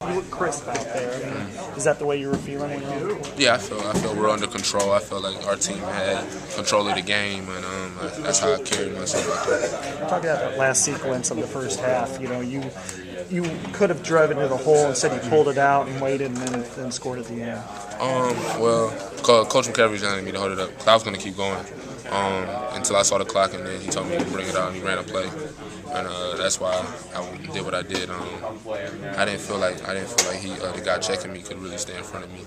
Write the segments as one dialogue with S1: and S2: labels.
S1: You look crisp out there. I mean, is that the way you were feeling when you were on the court?
S2: Yeah, I feel we're under control. I feel like our team had control of the game, and that's how I carried myself out there.
S1: Talking about that last sequence of the first half, you could have driven to the hole. Instead, you pulled it out and waited, and then scored at the end.
S2: Well, Coach McCaffrey wanted me to hold it up. I was going to keep going until I saw the clock, and then he told me to bring it out, and he ran a play, and that's why I did what I did. I didn't feel like the guy checking me could really stay in front of me,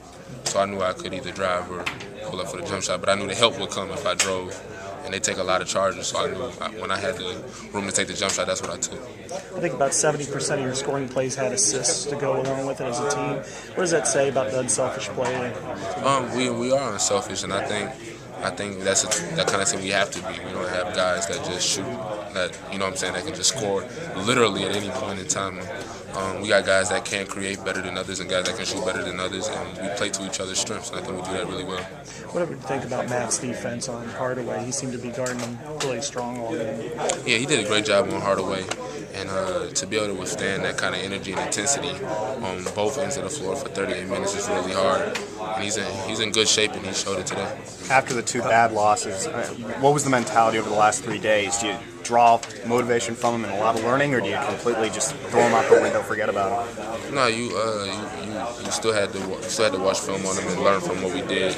S2: so I knew I could either drive or pull up for the jump shot. But I knew the help would come if I drove, and they take a lot of charges, so I knew when I had the room to take the jump shot, that's what I took.
S1: I think about 70% of your scoring plays had assists to go along with it as a team. What does that say about the unselfish play?
S2: We are unselfish, and I think that's that kind of thing we have to be. We don't have guys that just shoot, that can just score literally at any point in time. We got guys that can create better than others and guys that can shoot better than others, and we play to each other's strengths, and I think we do that really well.
S1: What do you think about Matt's defense on Hardaway? He seemed to be guarding him really strong all game.
S2: Yeah, he did a great job on Hardaway, and to be able to withstand that kind of energy and intensity on both ends of the floor for 38 minutes is really hard. And he's in good shape, and he showed it today.
S3: After the two bad losses, what was the mentality over the last 3 days? Do you draw motivation from him and a lot of learning, or do you completely just throw him out the window, forget about him?
S2: No, you still had to watch film on him and learn from what we did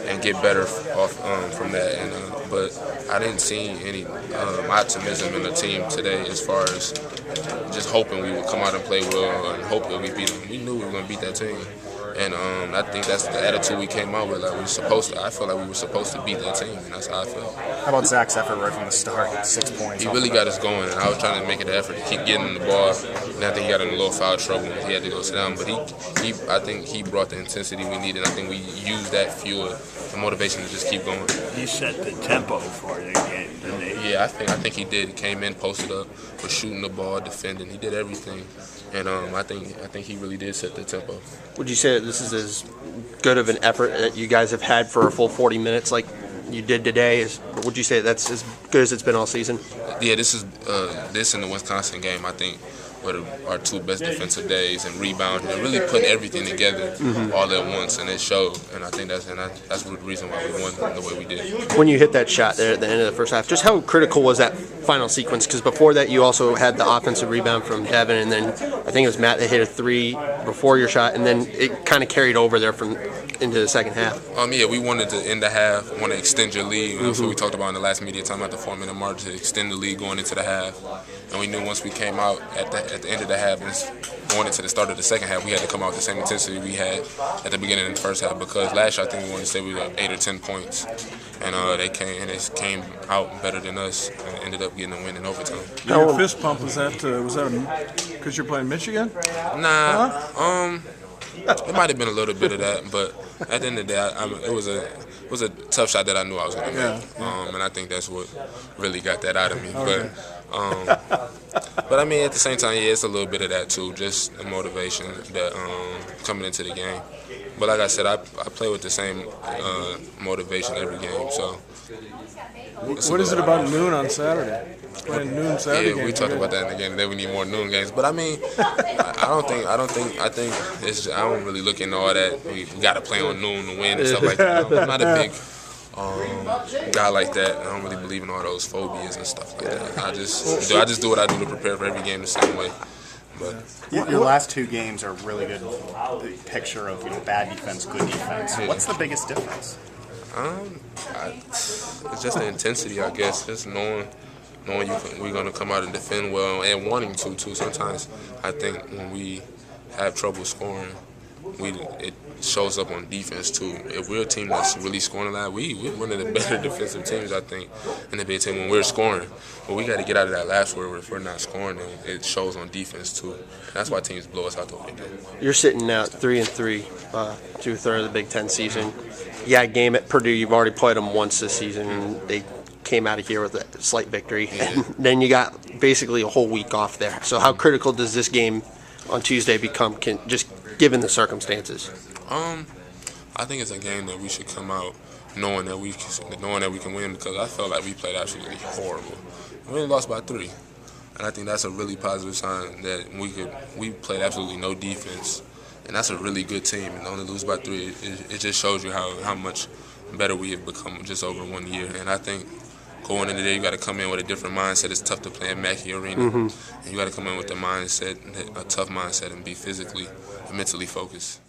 S2: and get better off from that. And but I didn't see any optimism in the team today as far as just hoping we would come out and play well and hope that we beat them. We knew we were going to beat that team. And I think that's the attitude we came out with. Like I feel like we were supposed to beat that team, and that's how I felt.
S3: How about Zach's effort right from the start? 6 points.
S2: He really got us going, and I was trying to make it an effort to keep getting the ball. And I think he got in a little foul trouble, and he had to go sit down. But I think he brought the intensity we needed. I think we used that fuel, the motivation to just keep going.
S4: He set the tempo for the game, didn't he?
S2: Yeah, I think he did. He came in, posted up, was shooting the ball, defending. He did everything. And I think he really did set the tempo.
S5: Would you say that this is as good of an effort that you guys have had for a full 40 minutes like you did today? Would you say that's as good as it's been all season?
S2: Yeah, this and the Wisconsin game, I think, were our two best defensive days and rebounding and really putting everything together all at once, and it showed. And I think that's the reason why we won the way we did.
S5: When you hit that shot there at the end of the first half, just how critical was that final sequence? Because before that, you also had the offensive rebound from Devyn, and then I think it was Matt that hit a three before your shot, and then it kind of carried over there from into the second half.
S2: Yeah, we wanted to end the half, want to extend your lead. That's what we talked about in the last media time at the 4-minute mark, to extend the lead going into the half. And we knew once we came out at the end of the half and going into the start of the second half, we had to come out with the same intensity we had at the beginning of the first half, because last year I think we wanted to say we were like 8 or 10 points. And they came out better than us and ended up getting a win in overtime.
S6: Your fist pump, was that because you're playing Michigan?
S2: Nah, it might have been a little bit of that, but at the end of the day, it was a tough shot that I knew I was going to make, and I think that's what really got that out of me.
S6: Okay.
S2: But I mean, at the same time, yeah, it's a little bit of that too, just the motivation that coming into the game. But like I said, I play with the same motivation every game. So,
S6: what is it about noon on Saturday? Playing noon Saturday.
S2: Yeah, we talked about that in the game today. We need more noon games. But I mean, I think it's I don't really look into all that. We got to play on noon to win and stuff like that. I'm not a big guy like that. I don't really believe in all those phobias and stuff like that. I just do what I do to prepare for every game the same way. But
S3: your last two games are really good picture of bad defense, good defense.
S2: Yeah.
S3: What's the biggest difference?
S2: It's just the intensity, I guess. Just knowing we're going to come out and defend well and wanting to too. Sometimes I think when we have trouble scoring, it shows up on defense too. If we're a team that's really scoring a lot, we're one of the better defensive teams, I think, in the Big Ten when we're scoring. But we got to get out of that last word where if we're not scoring, then it shows on defense too. That's why teams blow us out the Big Ten.
S5: You're sitting now at 3-3, 2/3 of the Big Ten season. You got a game at Purdue. You've already played them once this season, and they came out of here with a slight victory.
S2: Yeah.
S5: And then you got basically a whole week off there. So how critical does this game on Tuesday become, just given the circumstances?
S2: I think it's a game that we should come out knowing that we can win, because I felt like we played absolutely horrible. We only lost by 3. And I think that's a really positive sign that we played absolutely no defense, and that's a really good team. And only lose by 3, it just shows you how much better we have become just over 1 year. And I think going into there, you got to come in with a different mindset. It's tough to play at Mackey Arena, and you got to come in with a tough mindset, and be physically and mentally focused.